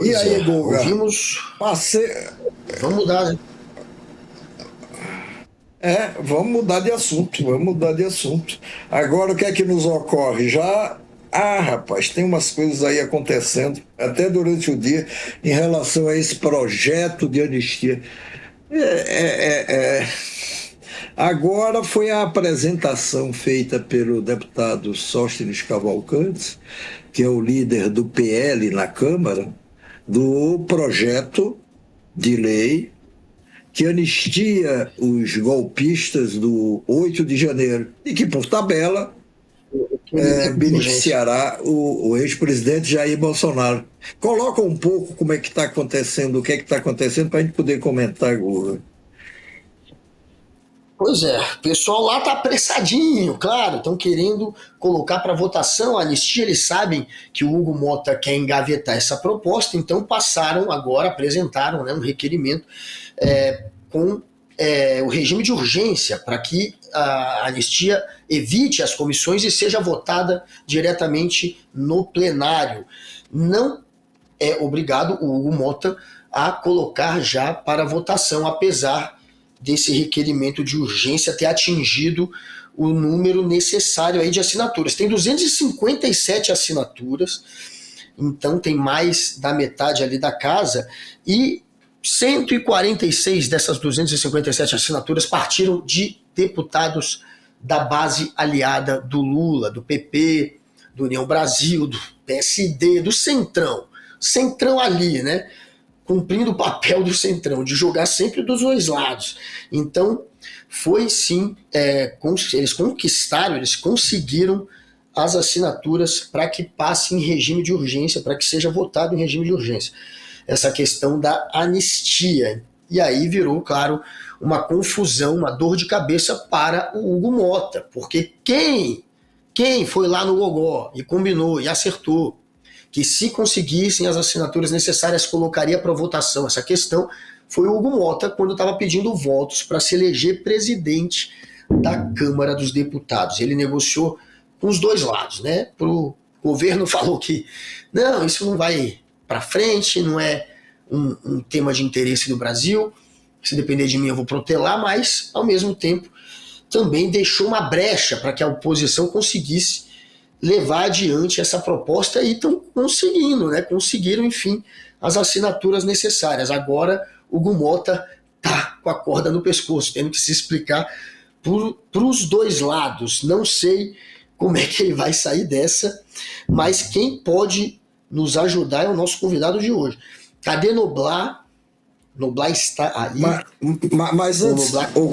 E Pois aí, é, Guga? ouvimos. Passei... Vamos mudar, né? Vamos mudar de assunto, vamos mudar de assunto. Agora, o que é que nos ocorre? Rapaz, tem umas coisas aí acontecendo, até durante o dia, em relação a esse projeto de anistia. É, é, é, é. Agora foi a apresentação feita pelo deputado Sóstenes Cavalcanti, que é o líder do PL na Câmara, do projeto de lei que anistia os golpistas do 8 de janeiro e que, por tabela, Requerimento de urgência. beneficiará o ex-presidente Jair Bolsonaro. Coloca um pouco como é que está acontecendo, o que é que está acontecendo, para a gente poder comentar, Guga. Pois é, o pessoal lá tá apressadinho, claro, estão querendo colocar para votação a anistia. Eles sabem que o Hugo Mota quer engavetar essa proposta, então passaram agora, apresentaram, né, um requerimento com o regime de urgência para que a anistia evite as comissões e seja votada diretamente no plenário. Não é obrigado o Hugo Mota a colocar já para votação, apesar desse requerimento de urgência ter atingido o número necessário aí de assinaturas. Tem 257 assinaturas, então tem mais da metade ali da casa, e 146 dessas 257 assinaturas partiram de deputados da base aliada do Lula, do PP, do União Brasil, do PSD, do Centrão. Centrão ali, né? Cumprindo o papel do Centrão, de jogar sempre dos dois lados. Então, foi sim, eles conquistaram, eles conseguiram as assinaturas para que passe em regime de urgência, para que seja votado em regime de urgência. Essa questão da anistia. E aí virou, claro, uma confusão, uma dor de cabeça para o Hugo Mota, porque quem foi lá no Gogó e combinou e acertou que se conseguissem as assinaturas necessárias colocaria para votação essa questão, foi o Hugo Mota quando estava pedindo votos para se eleger presidente da Câmara dos Deputados. Ele negociou com os dois lados, né? O governo falou que não, isso não vai para frente, não é um tema de interesse do Brasil, se depender de mim eu vou protelar, mas ao mesmo tempo também deixou uma brecha para que a oposição conseguisse levar adiante essa proposta e estão conseguindo, né? Conseguiram, enfim, as assinaturas necessárias. Agora o Hugo Mota tá com a corda no pescoço, tendo que se explicar para os dois lados. Não sei como é que ele vai sair dessa, mas quem pode nos ajudar é o nosso convidado de hoje. Cadê Noblar? Noblar está aí. Mas antes, Noblar... ô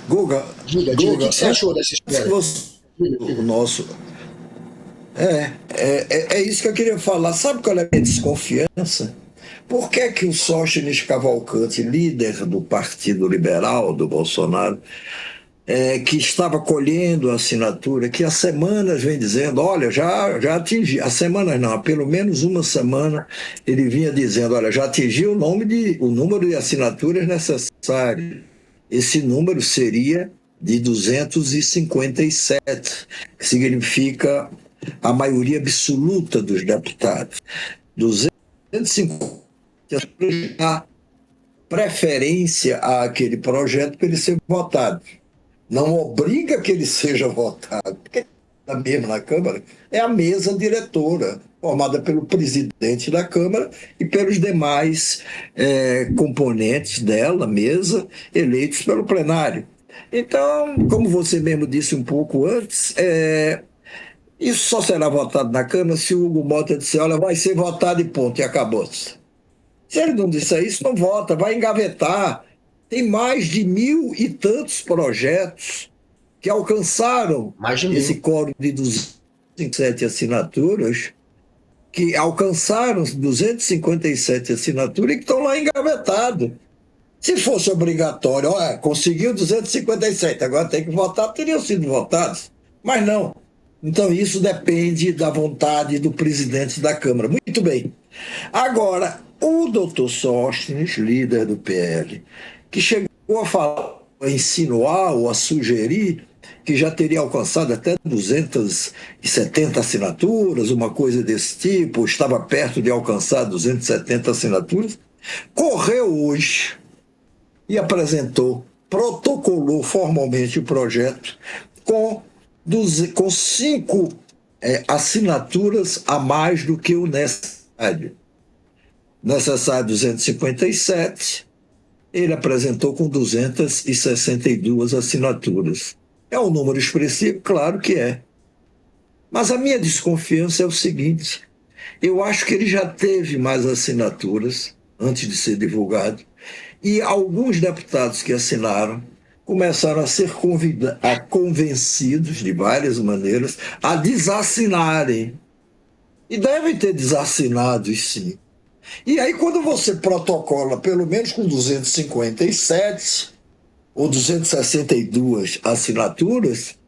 Guga, Diga, o que você achou dessa antes que história? você, o nosso. É isso que eu queria falar. Sabe qual é a minha desconfiança? Por que que o Sóstenes Cavalcanti, líder do Partido Liberal do Bolsonaro, que estava colhendo a assinatura, que há semanas vem dizendo, olha, já atingi, há semanas não, há pelo menos uma semana ele vinha dizendo, olha, já atingi o número de assinaturas necessárias. Esse número seria de 257, que significa a maioria absoluta dos deputados. 250 dá preferência àquele projeto para ele ser votado. Não obriga que ele seja votado, porque mesmo na Câmara é a mesa diretora, formada pelo presidente da Câmara e pelos demais componentes dela, mesa, eleitos pelo plenário. Então, como você mesmo disse um pouco antes, isso só será votado na Câmara se o Hugo Mota disser, olha, vai ser votado e ponto, e acabou-se. Se ele não disser isso, não vota, vai engavetar. Tem mais de 1.000 e tantos projetos que alcançaram Mais de esse 1.000. quórum de 257 assinaturas, que alcançaram 257 assinaturas e que estão lá engavetados. Se fosse obrigatório, olha, conseguiu 257, agora tem que votar, teriam sido votados. Mas não. Então isso depende da vontade do presidente da Câmara. Muito bem. Agora, o doutor Sóstenes, líder do PL, que chegou a falar, a insinuar ou a sugerir que já teria alcançado até 270 assinaturas, uma coisa desse tipo, estava perto de alcançar 270 assinaturas, correu hoje e apresentou, protocolou formalmente o projeto com 5 assinaturas a mais do que o necessário. Necessário 257, ele apresentou com 262 assinaturas. É um número expressivo? Claro que é. Mas a minha desconfiança é o seguinte: eu acho que ele já teve mais assinaturas antes de ser divulgado, e alguns deputados que assinaram começaram a ser convencidos, de várias maneiras, a desassinarem. E devem ter desassinado, sim. E aí, quando você protocola, pelo menos com 257 ou 262 assinaturas,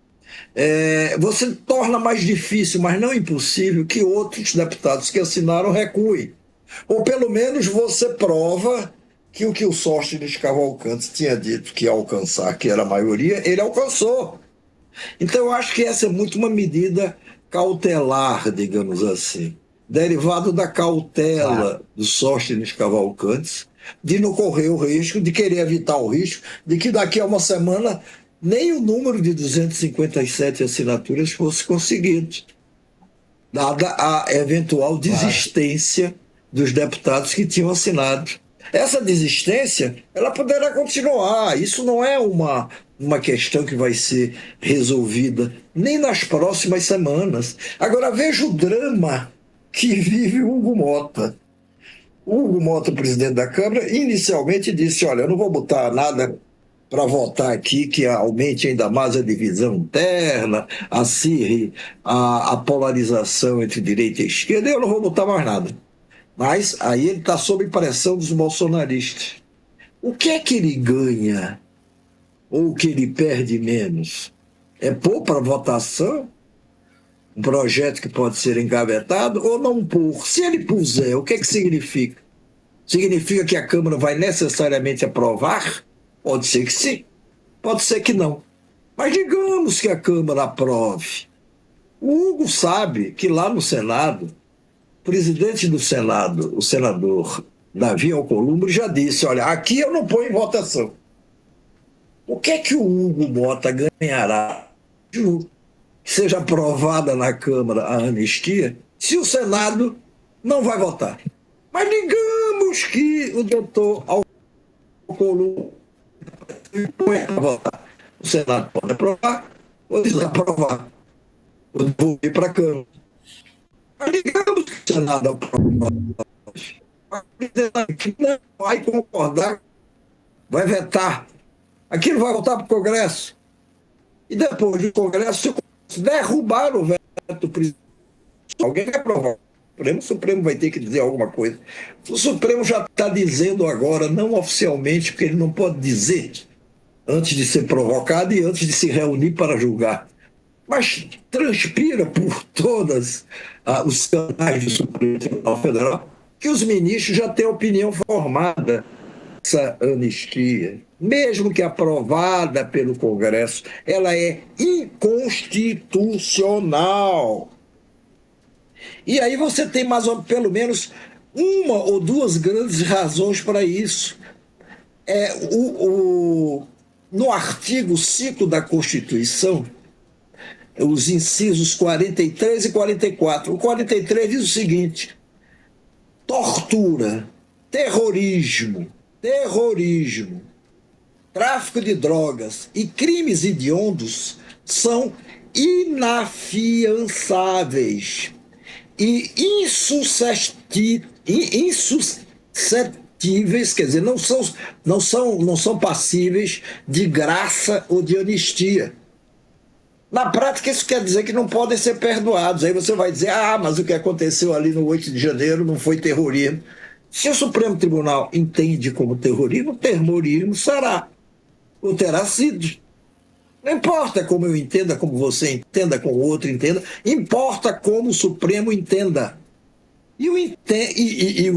você torna mais difícil, mas não impossível, que outros deputados que assinaram recuem. Ou pelo menos você prova que o que o Sóstenes Cavalcante tinha dito que ia alcançar, que era a maioria, ele alcançou. Então eu acho que essa é muito uma medida cautelar, digamos assim, derivado da cautela do Sóstenes Cavalcante, de não correr o risco, de querer evitar o risco, de que daqui a uma semana nem o número de 257 assinaturas fosse conseguido, dada a eventual desistência dos deputados que tinham assinado. Essa desistência, ela poderá continuar. Isso não é uma questão que vai ser resolvida nem nas próximas semanas. Agora, veja o drama que vive o Hugo Mota. O Hugo Mota, presidente da Câmara, inicialmente disse: olha, eu não vou botar nada para votar aqui que aumente ainda mais a divisão interna, acirre a polarização entre direita e esquerda, eu não vou botar mais nada. Mas aí ele está sob pressão dos bolsonaristas. O que é que ele ganha ou o que ele perde menos? É pôr para votação um projeto que pode ser engavetado ou não pôr? Se ele puser, o que é que significa? Significa que a Câmara vai necessariamente aprovar? Pode ser que sim, pode ser que não. Mas digamos que a Câmara aprove. O Hugo sabe que lá no Senado, o presidente do Senado, o senador Davi Alcolumbre, já disse: olha, aqui eu não ponho em votação. O que é que o Hugo Mota ganhará que seja aprovada na Câmara a anistia se o Senado não vai votar? Mas digamos que o doutor Alcolumbre põe para votar. O Senado pode aprovar ou desaprovar, ou devolver para a Câmara. Mas digamos que o Senado aprova, que não vai concordar, vai vetar. Aquilo vai voltar para o Congresso. E depois do Congresso, se derrubar o veto presidente, alguém vai aprovar. O Supremo vai ter que dizer alguma coisa. O Supremo já está dizendo agora, não oficialmente, porque ele não pode dizer antes de ser provocado e antes de se reunir para julgar. Mas transpira por todos os canais do Supremo Tribunal Federal que os ministros já têm opinião formada essa anistia, mesmo que aprovada pelo Congresso, ela é inconstitucional. E aí você tem mais ou pelo menos uma ou duas grandes razões para isso. No artigo 5 da Constituição, os incisos 43 e 44. O 43 diz o seguinte: tortura, terrorismo, tráfico de drogas e crimes hediondos são inafiançáveis e insuscetíveis, quer dizer, não são passíveis de graça ou de anistia. Na prática, isso quer dizer que não podem ser perdoados. Aí você vai dizer: mas o que aconteceu ali no 8 de janeiro não foi terrorismo. Se o Supremo Tribunal entende como terrorismo será, ou terá sido. Não importa como eu entenda, como você entenda, como o outro entenda, importa como o Supremo entenda. E o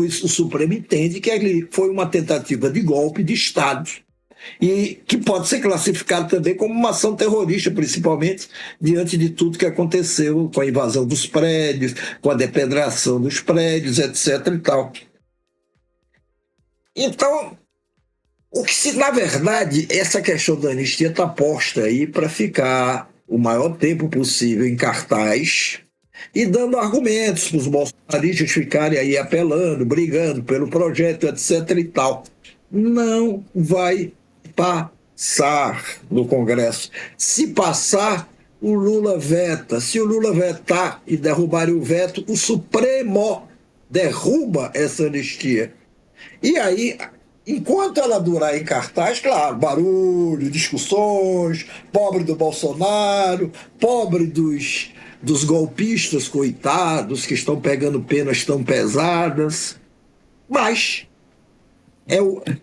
Supremo entende que ali foi uma tentativa de golpe de Estado. e que pode ser classificado também como uma ação terrorista, principalmente diante de tudo que aconteceu com a invasão dos prédios, com a depedração dos prédios, etc. e tal. Então, o que se, na verdade, essa questão da anistia está posta aí para ficar o maior tempo possível em cartaz e dando argumentos para os bolsonaristas ficarem aí apelando, brigando pelo projeto, etc. e tal. Não vai passar no Congresso. Se passar, o Lula veta. Se o Lula vetar e derrubar o veto, o Supremo derruba essa anistia. E aí, enquanto ela durar em cartaz, claro, barulho, discussões, pobre do Bolsonaro, pobre dos golpistas, coitados, que estão pegando penas tão pesadas. Mas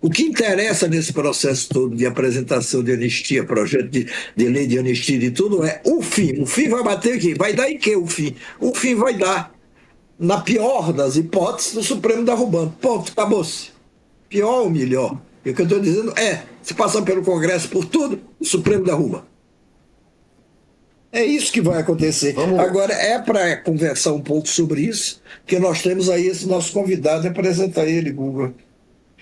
o que interessa nesse processo todo de apresentação de anistia, projeto de lei de anistia e tudo, é o fim. O fim vai bater aqui. Vai dar em que o fim? O fim vai dar, na pior das hipóteses, no Supremo derrubando. Ponto, acabou-se. Pior ou melhor? E o que eu estou dizendo é, se passar pelo Congresso por tudo, o Supremo derruba. É isso que vai acontecer. Agora, é para conversar um pouco sobre isso, que nós temos aí esse nosso convidado, apresentar ele, Guga.